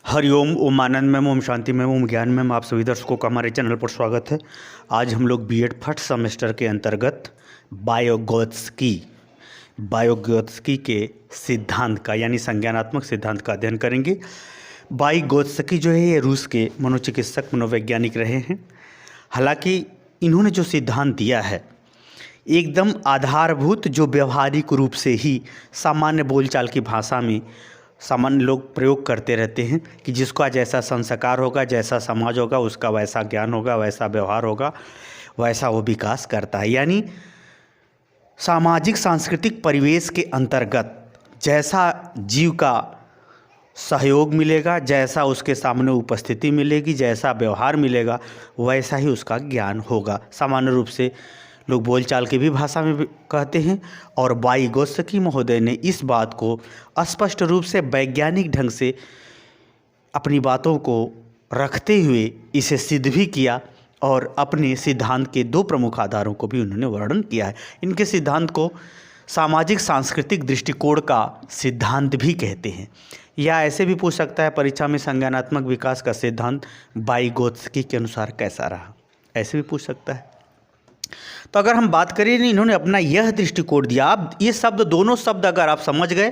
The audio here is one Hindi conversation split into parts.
हरिओम, ओम आनंद में, ओम शांति में, ओम ज्ञान में। आप सभी दर्शकों का हमारे चैनल पर स्वागत है। आज हम लोग बीएड फर्स्ट सेमेस्टर के अंतर्गत बायोगोत्स्की के सिद्धांत का यानी संज्ञानात्मक सिद्धांत का अध्ययन करेंगे। बायोगोत्स्की जो है ये रूस के मनोचिकित्सक मनोवैज्ञानिक रहे हैं। हालांकि इन्होंने जो सिद्धांत दिया है एकदम आधारभूत, जो व्यवहारिक रूप से ही सामान्य बोलचाल की भाषा में सामान्य लोग प्रयोग करते रहते हैं कि जिसका जैसा संस्कार होगा, जैसा समाज होगा, उसका वैसा ज्ञान होगा, वैसा व्यवहार होगा, वैसा वो विकास करता है। यानी सामाजिक सांस्कृतिक परिवेश के अंतर्गत जैसा जीव का सहयोग मिलेगा, जैसा उसके सामने उपस्थिति मिलेगी, जैसा व्यवहार मिलेगा, वैसा ही उसका ज्ञान होगा। सामान्य रूप से लोग बोलचाल की भी भाषा में कहते हैं। और बायोगोत्स्की महोदय ने इस बात को स्पष्ट रूप से वैज्ञानिक ढंग से अपनी बातों को रखते हुए इसे सिद्ध भी किया और अपने सिद्धांत के दो प्रमुख आधारों को भी उन्होंने वर्णन किया है। इनके सिद्धांत को सामाजिक सांस्कृतिक दृष्टिकोण का सिद्धांत भी कहते हैं, या ऐसे भी पूछ सकता है परीक्षा में संज्ञानात्मक विकास का सिद्धांत बायोगोत्स्की के अनुसार कैसा रहा, ऐसे भी पूछ सकता है। तो अगर हम बात करें, इन्होंने अपना यह दृष्टिकोण दिया। अब ये शब्द, दोनों शब्द अगर आप समझ गए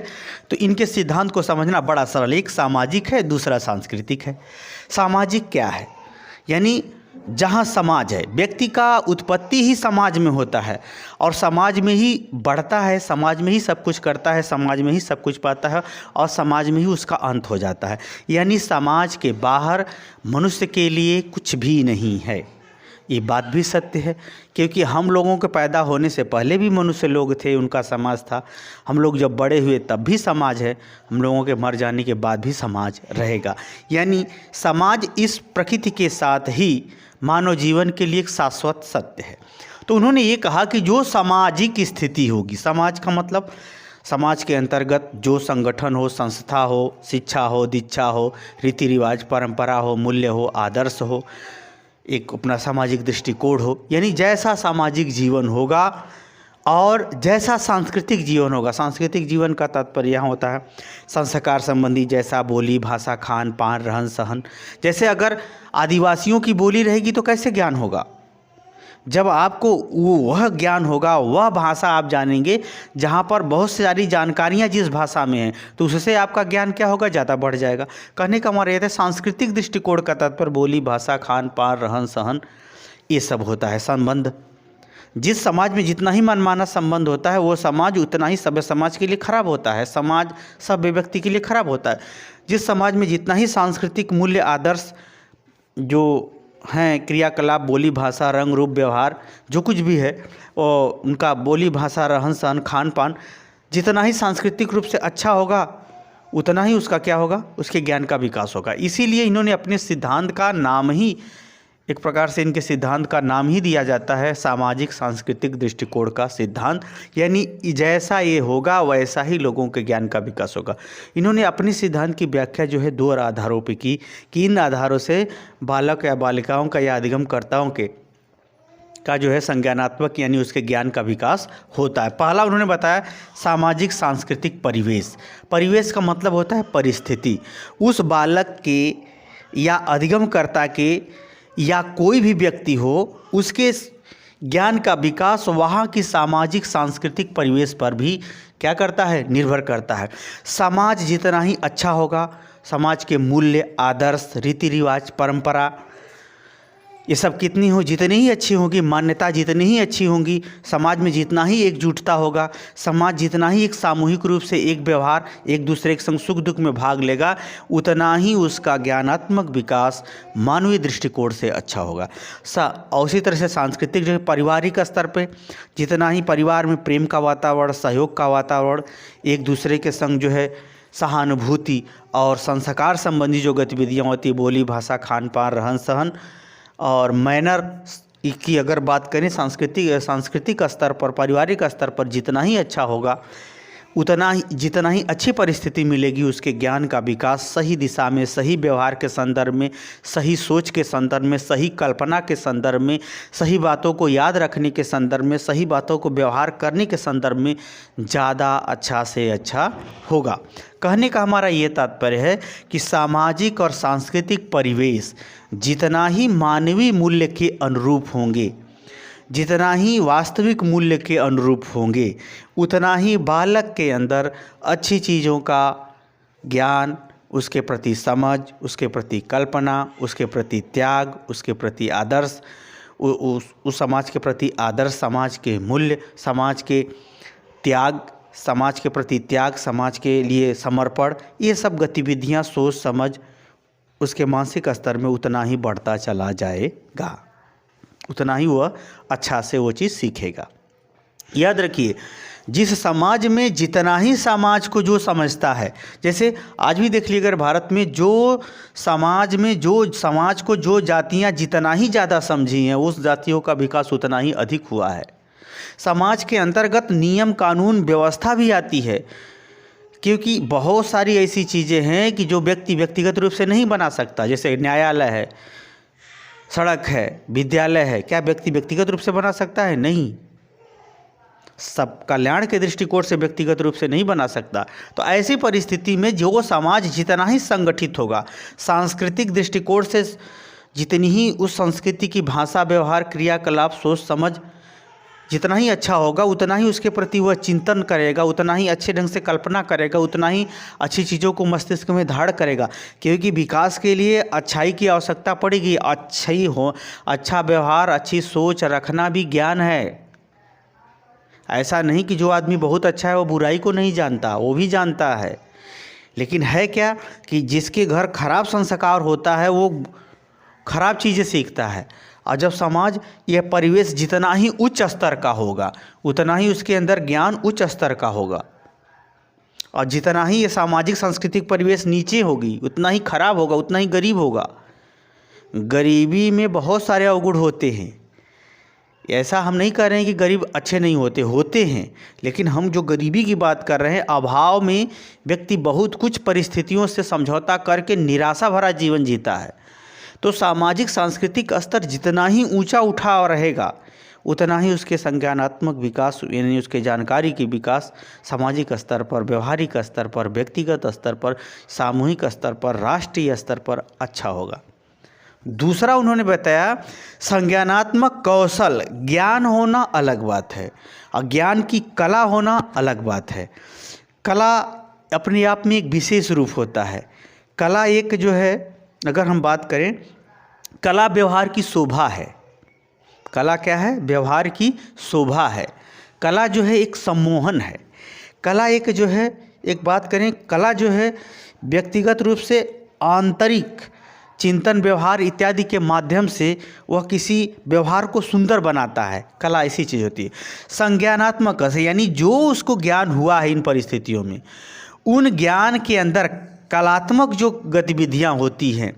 तो इनके सिद्धांत को समझना बड़ा सरल। एक सामाजिक है, दूसरा सांस्कृतिक है। सामाजिक क्या है? यानी जहाँ समाज है, व्यक्ति का उत्पत्ति ही समाज में होता है और समाज में ही बढ़ता है, समाज में ही सब कुछ करता है, समाज में ही सब कुछ पाता है और समाज में ही उसका अंत हो जाता है। यानी समाज के बाहर मनुष्य के लिए कुछ भी नहीं है। ये बात भी सत्य है, क्योंकि हम लोगों के पैदा होने से पहले भी मनुष्य लोग थे, उनका समाज था। हम लोग जब बड़े हुए तब भी समाज है, हम लोगों के मर जाने के बाद भी समाज रहेगा। यानी समाज इस प्रकृति के साथ ही मानव जीवन के लिए एक शाश्वत सत्य है। तो उन्होंने ये कहा कि जो सामाजिक स्थिति होगी, समाज का मतलब समाज के अंतर्गत जो संगठन हो, संस्था हो, शिक्षा हो, दीक्षा हो, रीति रिवाज, परंपरा हो, मूल्य हो, आदर्श हो, एक अपना सामाजिक दृष्टिकोण हो, यानी जैसा सामाजिक जीवन होगा और जैसा सांस्कृतिक जीवन होगा। सांस्कृतिक जीवन का तात्पर्य यहाँ होता है संस्कार संबंधी, जैसा बोली, भाषा, खान पान, रहन सहन। जैसे अगर आदिवासियों की बोली रहेगी तो कैसे ज्ञान होगा? जब आपको वह ज्ञान होगा, वह भाषा आप जानेंगे जहाँ पर बहुत सारी जानकारियाँ जिस भाषा में हैं, तो उससे आपका ज्ञान क्या होगा? ज़्यादा बढ़ जाएगा। कहने का हमारा यह है सांस्कृतिक दृष्टिकोण का तात्पर्य बोली, भाषा, खान पान, रहन सहन, ये सब होता है संबंध। जिस समाज में जितना ही मनमाना संबंध होता है, वो समाज उतना ही सभ्य समाज के लिए खराब होता है, समाज सभ्य व्यक्ति के लिए खराब होता है। जिस समाज में जितना ही सांस्कृतिक मूल्य, आदर्श जो हैं, क्रियाकलाप, बोली, भाषा, रंग, रूप, व्यवहार, जो कुछ भी है, और उनका बोली, भाषा, रहन सहन, खान पान जितना ही सांस्कृतिक रूप से अच्छा होगा, उतना ही उसका क्या होगा? उसके ज्ञान का विकास होगा। इसीलिए इन्होंने अपने सिद्धांत का नाम ही, एक प्रकार से इनके सिद्धांत का नाम ही दिया जाता है सामाजिक सांस्कृतिक दृष्टिकोण का सिद्धांत। यानी जैसा ये होगा वैसा ही लोगों के ज्ञान का विकास होगा। इन्होंने अपने सिद्धांत की व्याख्या जो है दो आधारों पे की कि इन आधारों से बालक या बालिकाओं का या अधिगमकर्ताओं के का जो है संज्ञानात्मक यानी उसके ज्ञान का विकास होता है। पहला उन्होंने बताया सामाजिक सांस्कृतिक परिवेश। परिवेश का मतलब होता है परिस्थिति। उस बालक के या अधिगमकर्ता के या कोई भी व्यक्ति हो, उसके ज्ञान का विकास वहाँ की सामाजिक सांस्कृतिक परिवेश पर भी क्या करता है? निर्भर करता है। समाज जितना ही अच्छा होगा, समाज के मूल्य, आदर्श, रीति रिवाज, परंपरा, ये सब कितनी हो, जितनी ही अच्छी होगी, मान्यता जितनी ही अच्छी होंगी, समाज में जितना ही एकजुटता होगा, समाज जितना ही एक सामूहिक रूप से एक व्यवहार, एक दूसरे के संग सुख दुख में भाग लेगा, उतना ही उसका ज्ञानात्मक विकास मानवीय दृष्टिकोण से अच्छा होगा। और उसी तरह से सांस्कृतिक जो है पारिवारिक स्तर पे जितना ही परिवार में प्रेम का वातावरण, सहयोग का वातावरण, एक दूसरे के संग जो है सहानुभूति और संस्कार संबंधी जो गतिविधियाँ होती, बोली, भाषा, खान पान, रहन सहन और मैनर की अगर बात करें सांस्कृतिक स्तर पर, पारिवारिक स्तर पर जितना ही अच्छा होगा, उतना ही जितना ही अच्छी परिस्थिति मिलेगी, उसके ज्ञान का विकास सही दिशा में, सही व्यवहार के संदर्भ में, सही सोच के संदर्भ में, सही कल्पना के संदर्भ में, सही बातों को याद रखने के संदर्भ में, सही बातों को व्यवहार करने के संदर्भ में ज़्यादा अच्छा से अच्छा होगा। कहने का हमारा ये तात्पर्य है कि सामाजिक और सांस्कृतिक परिवेश जितना ही मानवीय मूल्य के अनुरूप होंगे, जितना ही वास्तविक मूल्य के अनुरूप होंगे, उतना ही बालक के अंदर अच्छी चीज़ों का ज्ञान, उसके प्रति समझ, उसके प्रति कल्पना, उसके प्रति त्याग, उसके प्रति आदर्श, उस समाज के प्रति आदर्श, समाज के मूल्य, समाज के त्याग, समाज के प्रति त्याग, समाज के लिए समर्पण, ये सब गतिविधियाँ, सोच समझ उसके मानसिक स्तर में उतना ही बढ़ता चला जाएगा, उतना ही वह अच्छा से वो चीज़ सीखेगा। याद रखिए, जिस समाज में जितना ही समाज को जो समझता है, जैसे आज भी देख लीजिए, अगर भारत में जो समाज को जो जातियां जितना ही ज़्यादा समझी हैं, उस जातियों का विकास उतना ही अधिक हुआ है। समाज के अंतर्गत नियम कानून व्यवस्था भी आती है, क्योंकि बहुत सारी ऐसी चीज़ें हैं कि जो व्यक्ति व्यक्तिगत रूप से नहीं बना सकता। जैसे न्यायालय है, सड़क है, विद्यालय है, क्या व्यक्ति व्यक्तिगत रूप से बना सकता है? नहीं। सब कल्याण के दृष्टिकोण से व्यक्तिगत रूप से नहीं बना सकता। तो ऐसी परिस्थिति में जो समाज जितना ही संगठित होगा, सांस्कृतिक दृष्टिकोण से जितनी ही उस संस्कृति की भाषा, व्यवहार, क्रियाकलाप, सोच समझ जितना ही अच्छा होगा, उतना ही उसके प्रति वह चिंतन करेगा, उतना ही अच्छे ढंग से कल्पना करेगा, उतना ही अच्छी चीज़ों को मस्तिष्क में धारण करेगा। क्योंकि विकास के लिए अच्छाई की आवश्यकता पड़ेगी। अच्छा व्यवहार, अच्छी सोच रखना भी ज्ञान है। ऐसा नहीं कि जो आदमी बहुत अच्छा है वो बुराई को नहीं जानता, वो भी जानता है। लेकिन है क्या कि जिसके घर खराब संस्कार होता है वो खराब चीज़ें सीखता है। और जब समाज, यह परिवेश जितना ही उच्च स्तर का होगा, उतना ही उसके अंदर ज्ञान उच्च स्तर का होगा। और जितना ही ये सामाजिक सांस्कृतिक परिवेश नीचे होगी, उतना ही खराब होगा, उतना ही गरीब होगा। गरीबी में बहुत सारे अवगुण होते हैं। ऐसा हम नहीं कह रहे हैं कि गरीब अच्छे नहीं होते हैं। लेकिन हम जो गरीबी की बात कर रहे हैं, अभाव में व्यक्ति बहुत कुछ परिस्थितियों से समझौता करके निराशा भरा जीवन जीता है। तो सामाजिक सांस्कृतिक स्तर जितना ही ऊंचा उठा रहेगा, उतना ही उसके संज्ञानात्मक विकास, यानी उसके जानकारी की विकास सामाजिक स्तर पर, व्यवहारिक स्तर पर, व्यक्तिगत स्तर पर, सामूहिक स्तर पर, राष्ट्रीय स्तर पर अच्छा होगा। दूसरा उन्होंने बताया, संज्ञानात्मक कौशल, ज्ञान होना अलग बात है और ज्ञान की कला होना अलग बात है। कला अपने आप में एक विशेष रूप होता है। कला एक जो है, अगर हम बात करें, कला व्यवहार की शोभा है। कला क्या है? व्यवहार की शोभा है। कला जो है एक सम्मोहन है। कला एक जो है, एक बात करें, कला जो है व्यक्तिगत रूप से आंतरिक चिंतन, व्यवहार इत्यादि के माध्यम से वह किसी व्यवहार को सुंदर बनाता है। कला ऐसी चीज़ होती है। संज्ञानात्मक यानी जो उसको ज्ञान हुआ है इन परिस्थितियों में, उन ज्ञान के अंदर कलात्मक जो गतिविधियां होती हैं,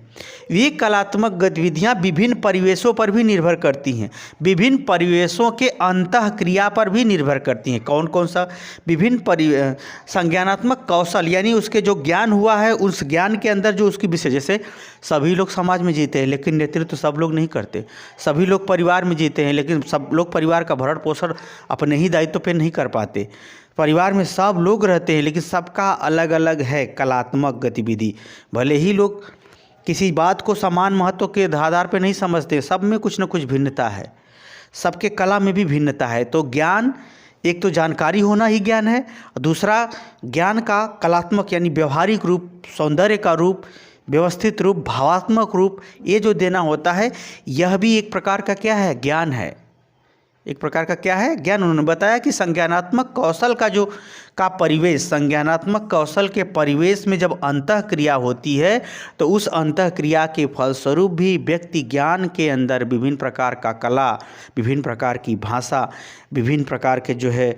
वे कलात्मक गतिविधियां विभिन्न परिवेशों पर भी निर्भर करती हैं, विभिन्न परिवेशों के अंतःक्रिया पर भी निर्भर करती हैं। कौन कौन सा? विभिन्न संज्ञानात्मक कौशल, यानी उसके जो ज्ञान हुआ है, उस ज्ञान के अंदर जो उसकी विषय, जैसे सभी लोग समाज में जीते हैं लेकिन नेतृत्व सब लोग नहीं करते। सभी लोग परिवार में जीते हैं लेकिन सब लोग परिवार का भरण पोषण अपने ही दायित्व पर नहीं कर पाते। परिवार में सब लोग रहते हैं लेकिन सबका अलग अलग है कलात्मक गतिविधि। भले ही लोग किसी बात को समान महत्व के आधार पर नहीं समझते, सब में कुछ न कुछ भिन्नता है, सबके कला में भी भिन्नता है। तो ज्ञान, एक तो जानकारी होना ही ज्ञान है, दूसरा ज्ञान का कलात्मक यानी व्यवहारिक रूप, सौंदर्य का रूप, व्यवस्थित रूप, भावात्मक रूप, ये जो देना होता है, यह भी एक प्रकार का क्या है? ज्ञान है। एक प्रकार का क्या है? ज्ञान। उन्होंने बताया कि संज्ञानात्मक कौशल का परिवेश, संज्ञानात्मक कौशल के परिवेश में जब अंतःक्रिया होती है तो उस अंतःक्रिया के फलस्वरूप भी व्यक्ति ज्ञान के अंदर विभिन्न प्रकार का कला, विभिन्न प्रकार की भाषा, विभिन्न प्रकार के जो है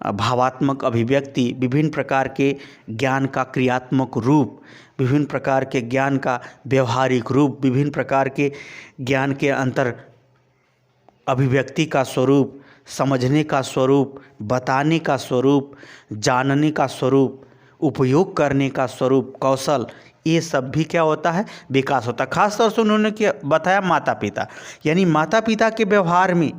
भावात्मक अभिव्यक्ति, विभिन्न प्रकार के ज्ञान का क्रियात्मक रूप, विभिन्न प्रकार के ज्ञान का व्यवहारिक रूप, विभिन्न प्रकार के ज्ञान के अंतर अभिव्यक्ति का स्वरूप, समझने का स्वरूप, बताने का स्वरूप, जानने का स्वरूप, उपयोग करने का स्वरूप, कौशल, ये सब भी क्या होता है, विकास होता है। खासतौर से उन्होंने क्या बताया, माता पिता, यानी माता पिता के व्यवहार में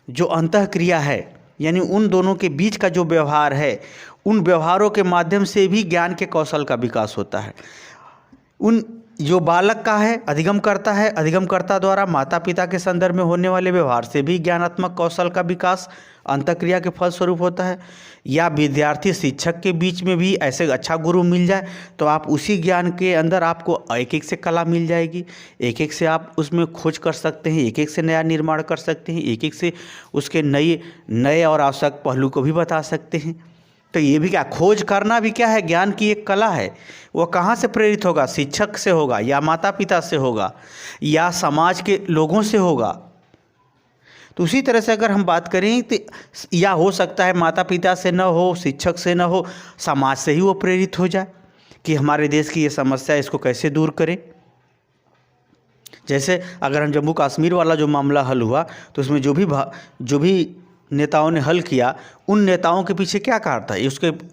जो अंतःक्रिया है, यानी उन दोनों के बीच का जो व्यवहार है, उन व्यवहारों के माध्यम से भी ज्ञान के कौशल का विकास होता है। उन जो बालक का है अधिगमकर्ता है, अधिगमकर्ता द्वारा माता पिता के संदर्भ में होने वाले व्यवहार से भी ज्ञानात्मक कौशल का विकास अंतःक्रिया के फलस्वरूप होता है। या विद्यार्थी शिक्षक के बीच में भी ऐसे अच्छा गुरु मिल जाए तो आप उसी ज्ञान के अंदर आपको एक एक से कला मिल जाएगी, एक एक से आप उसमें खोज कर सकते हैं, एक एक से नया निर्माण कर सकते हैं, एक एक से उसके नए और आवश्यक पहलू को भी बता सकते हैं। तो ये भी क्या, खोज करना भी क्या है, ज्ञान की एक कला है। वो कहाँ से प्रेरित होगा, शिक्षक से होगा, या माता पिता से होगा, या समाज के लोगों से होगा। तो उसी तरह से अगर हम बात करें तो या हो सकता है माता पिता से न हो, शिक्षक से न हो, समाज से ही वो प्रेरित हो जाए कि हमारे देश की ये समस्या है, इसको कैसे दूर करें। जैसे अगर हम जम्मू कश्मीर वाला जो मामला हल हुआ तो उसमें जो भी नेताओं ने हल किया, उन नेताओं के पीछे क्या कारण था,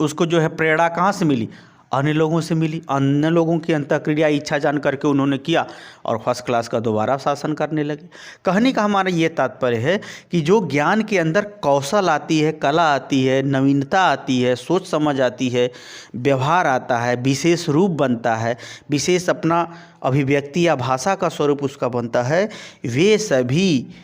उसको जो है प्रेरणा कहाँ से मिली, अन्य लोगों से मिली। अन्य लोगों की अंतःक्रिया इच्छा जान करके उन्होंने किया और फर्स्ट क्लास का दोबारा शासन करने लगे। कहने का हमारा ये तात्पर्य है कि जो ज्ञान के अंदर कौशल आती है, कला आती है, नवीनता आती है, सोच समझ आती है, व्यवहार आता है, विशेष रूप बनता है, विशेष अपना अभिव्यक्ति या भाषा का स्वरूप उसका बनता है, वे सभी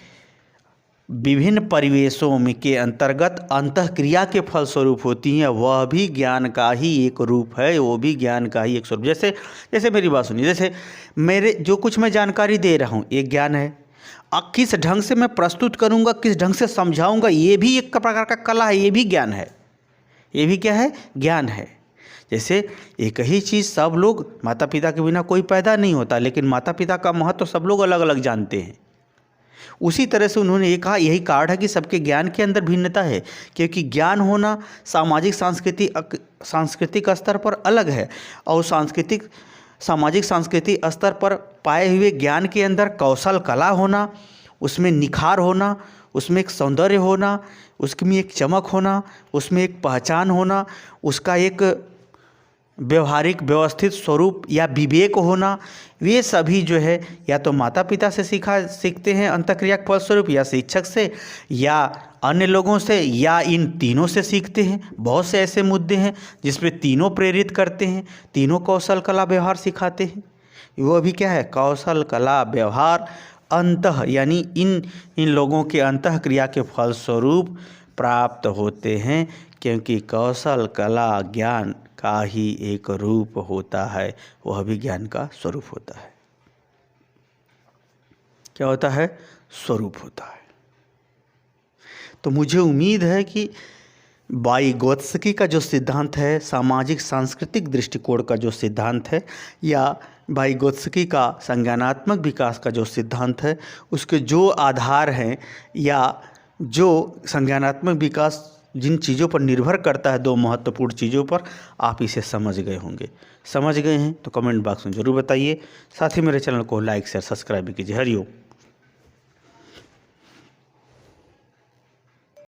विभिन्न परिवेशों में के अंतर्गत अंतःक्रिया के फलस्वरूप होती हैं। वह भी ज्ञान का ही एक रूप है, वो भी ज्ञान का ही एक स्वरूप। जैसे मेरी बात सुनिए, जैसे मेरे जो कुछ मैं जानकारी दे रहा हूँ एक ज्ञान है, अब किस ढंग से मैं प्रस्तुत करूँगा, किस ढंग से समझाऊँगा, ये भी एक प्रकार का कला है, ये भी ज्ञान है। ये भी क्या है, ज्ञान है। जैसे एक ही चीज़ सब लोग, माता पिता के बिना कोई पैदा नहीं होता, लेकिन माता पिता का महत्व तो सब लोग अलग अलग जानते हैं। उसी तरह से उन्होंने ये कहा, यही कारण है कि सबके ज्ञान के अंदर भिन्नता है, क्योंकि ज्ञान होना सांस्कृतिक स्तर पर अलग है, और सामाजिक सांस्कृतिक स्तर पर पाए हुए ज्ञान के अंदर कौशल कला होना, उसमें निखार होना, उसमें एक सौंदर्य होना, उसमें एक चमक होना, उसमें एक पहचान होना, उसका एक व्यवहारिक व्यवस्थित स्वरूप या विवेक होना, वे सभी जो है या तो माता पिता से सीखते हैं अंतःक्रिया के फलस्वरूप, या शिक्षक से, या अन्य लोगों से, या इन तीनों से सीखते हैं। बहुत से ऐसे मुद्दे हैं जिसमें तीनों प्रेरित करते हैं, तीनों कौशल कला व्यवहार सिखाते हैं। वो भी क्या है, कौशल कला व्यवहार अंतः, यानी इन लोगों के अंतःक्रिया के फलस्वरूप प्राप्त होते हैं, क्योंकि कौशल कला ज्ञान का ही एक रूप होता है, वह भी ज्ञान का स्वरूप होता है। क्या होता है, स्वरूप होता है। तो मुझे उम्मीद है कि वाइगोत्स्की का जो सिद्धांत है, सामाजिक सांस्कृतिक दृष्टिकोण का जो सिद्धांत है, या वाइगोत्स्की का संज्ञानात्मक विकास का जो सिद्धांत है, उसके जो आधार हैं या जो संज्ञानात्मक विकास जिन चीज़ों पर निर्भर करता है, दो महत्वपूर्ण चीज़ों पर, आप इसे समझ गए होंगे। समझ गए हैं तो कमेंट बॉक्स में ज़रूर बताइए। साथ ही मेरे चैनल को लाइक शेयर सब्सक्राइब भी कीजिए। हरिओम।